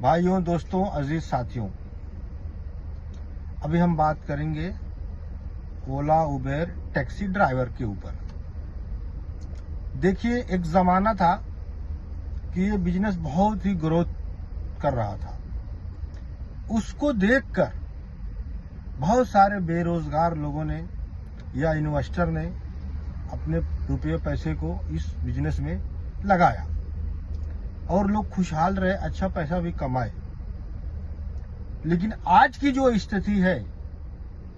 भाइयों, दोस्तों, अजीज साथियों, अभी हम बात करेंगे ओला, उबेर, टैक्सी ड्राइवर के ऊपर। देखिए, एक जमाना था कि ये बिजनेस बहुत ही ग्रोथ कर रहा था। उसको देखकर बहुत सारे बेरोजगार लोगों ने या इन्वेस्टर ने अपने रुपये पैसे को इस बिजनेस में लगाया और लोग खुशहाल रहे, अच्छा पैसा भी कमाए। लेकिन आज की जो स्थिति है,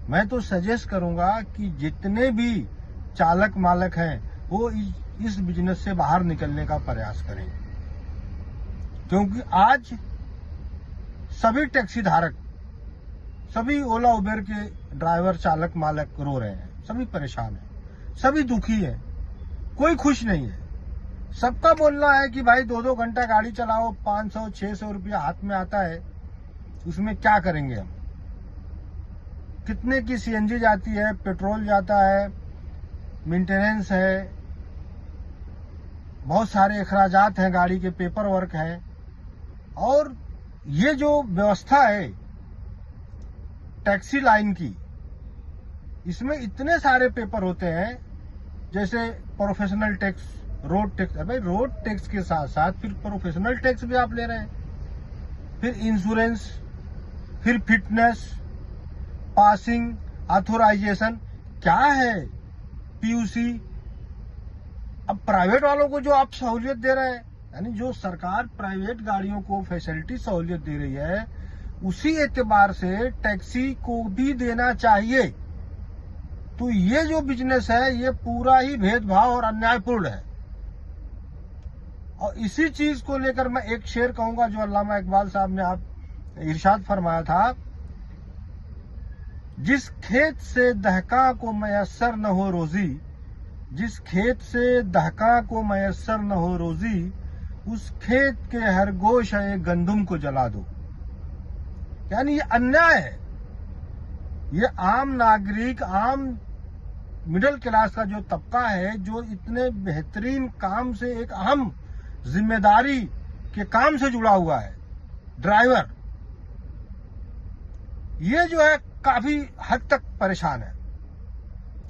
मैं तो सजेस्ट करूंगा कि जितने भी चालक मालक हैं वो इस बिजनेस से बाहर निकलने का प्रयास करें, क्योंकि आज सभी टैक्सी धारक, सभी ओला उबेर के ड्राइवर चालक मालक रो रहे हैं, सभी परेशान हैं, सभी दुखी हैं, कोई खुश नहीं है। सबका बोलना है कि भाई 2-2 घंटा गाड़ी चलाओ, 500-600 रुपया हाथ में आता है, उसमें क्या करेंगे हम। कितने की सीएनजी जाती है, पेट्रोल जाता है, मेंटेनेंस है, बहुत सारे अखराजात हैं, गाड़ी के पेपर वर्क है। और ये जो व्यवस्था है टैक्सी लाइन की, इसमें इतने सारे पेपर होते हैं, जैसे प्रोफेशनल टैक्स, रोड टैक्स। भाई, रोड टैक्स के साथ साथ फिर प्रोफेशनल टैक्स भी आप ले रहे हैं, फिर इंश्योरेंस, फिर फिटनेस, पासिंग, ऑथोराइजेशन, क्या है, पीयूसी। अब प्राइवेट वालों को जो आप सहूलियत दे रहे हैं, यानी जो सरकार प्राइवेट गाड़ियों को फैसिलिटी सहूलियत दे रही है, उसी एतबार से टैक्सी को भी देना चाहिए। तो ये जो बिजनेस है, ये पूरा ही भेदभाव और अन्यायपूर्ण है। और इसी चीज को लेकर मैं एक शेर कहूंगा जो अल्लामा इकबाल साहब ने आप इरशाद फरमाया था, जिस खेत से दहका को मयस्सर न हो रोजी, जिस खेत से दहका को मयस्सर न हो रोजी, उस खेत के हर गोशे गंदुम को जला दो। यानी ये अन्याय है। ये आम नागरिक, आम मिडिल क्लास का जो तबका है, जो इतने बेहतरीन काम से, एक अहम जिम्मेदारी के काम से जुड़ा हुआ है, ड्राइवर, ये जो है काफी हद तक परेशान है।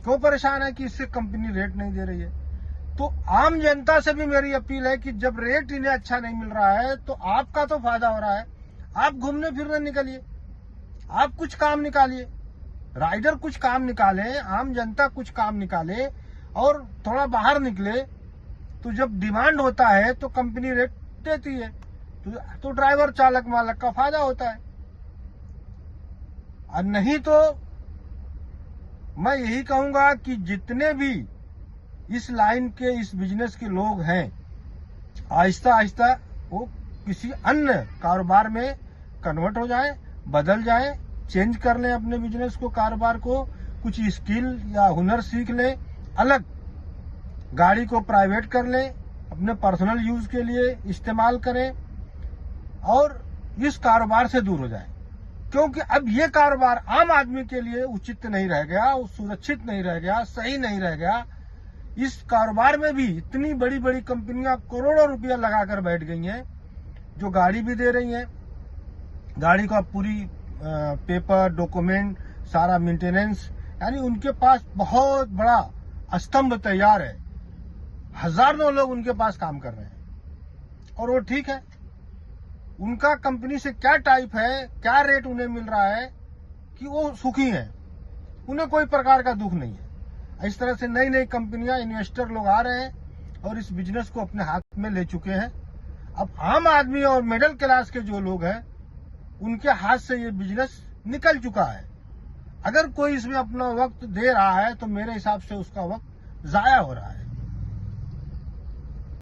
क्यों परेशान है? कि इससे कंपनी रेट नहीं दे रही है। तो आम जनता से भी मेरी अपील है कि जब रेट इन्हें अच्छा नहीं मिल रहा है तो आपका तो फायदा हो रहा है, आप घूमने फिरने निकलिए, आप कुछ काम निकालिए, राइडर कुछ काम निकाले, आम जनता कुछ काम निकाले और थोड़ा बाहर निकले। तो जब डिमांड होता है तो कंपनी रेट देती है, तो ड्राइवर चालक मालक का फायदा होता है। और नहीं तो मैं यही कहूंगा कि जितने भी इस लाइन के, इस बिजनेस के लोग हैं, आहिस्ता आहिस्ता वो किसी अन्य कारोबार में कन्वर्ट हो जाए, बदल जाए, चेंज कर लें अपने बिजनेस को, कारोबार को, कुछ स्किल या हुनर सीख लें, अलग गाड़ी को प्राइवेट कर लें, अपने पर्सनल यूज के लिए इस्तेमाल करें और इस कारोबार से दूर हो जाए। क्योंकि अब ये कारोबार आम आदमी के लिए उचित नहीं रह गया, सुरक्षित नहीं रह गया, सही नहीं रह गया। इस कारोबार में भी इतनी बड़ी बड़ी कंपनियां करोड़ों रुपया लगाकर बैठ गई हैं, जो गाड़ी भी दे रही हैं, गाड़ी का पूरी पेपर, डॉक्यूमेंट, सारा मेंटेनेंस, यानी उनके पास बहुत बड़ा स्तंभ तैयार है। हजारों लोग उनके पास काम कर रहे हैं और वो ठीक है। उनका कंपनी से क्या टाइप है, क्या रेट उन्हें मिल रहा है कि वो सुखी हैं, उन्हें कोई प्रकार का दुख नहीं है। इस तरह से नई नई कंपनियां, इन्वेस्टर लोग आ रहे हैं और इस बिजनेस को अपने हाथ में ले चुके हैं। अब आम आदमी और मिडिल क्लास के जो लोग हैं, उनके हाथ से ये बिजनेस निकल चुका है। अगर कोई इसमें अपना वक्त दे रहा है तो मेरे हिसाब से उसका वक्त जाया हो रहा है।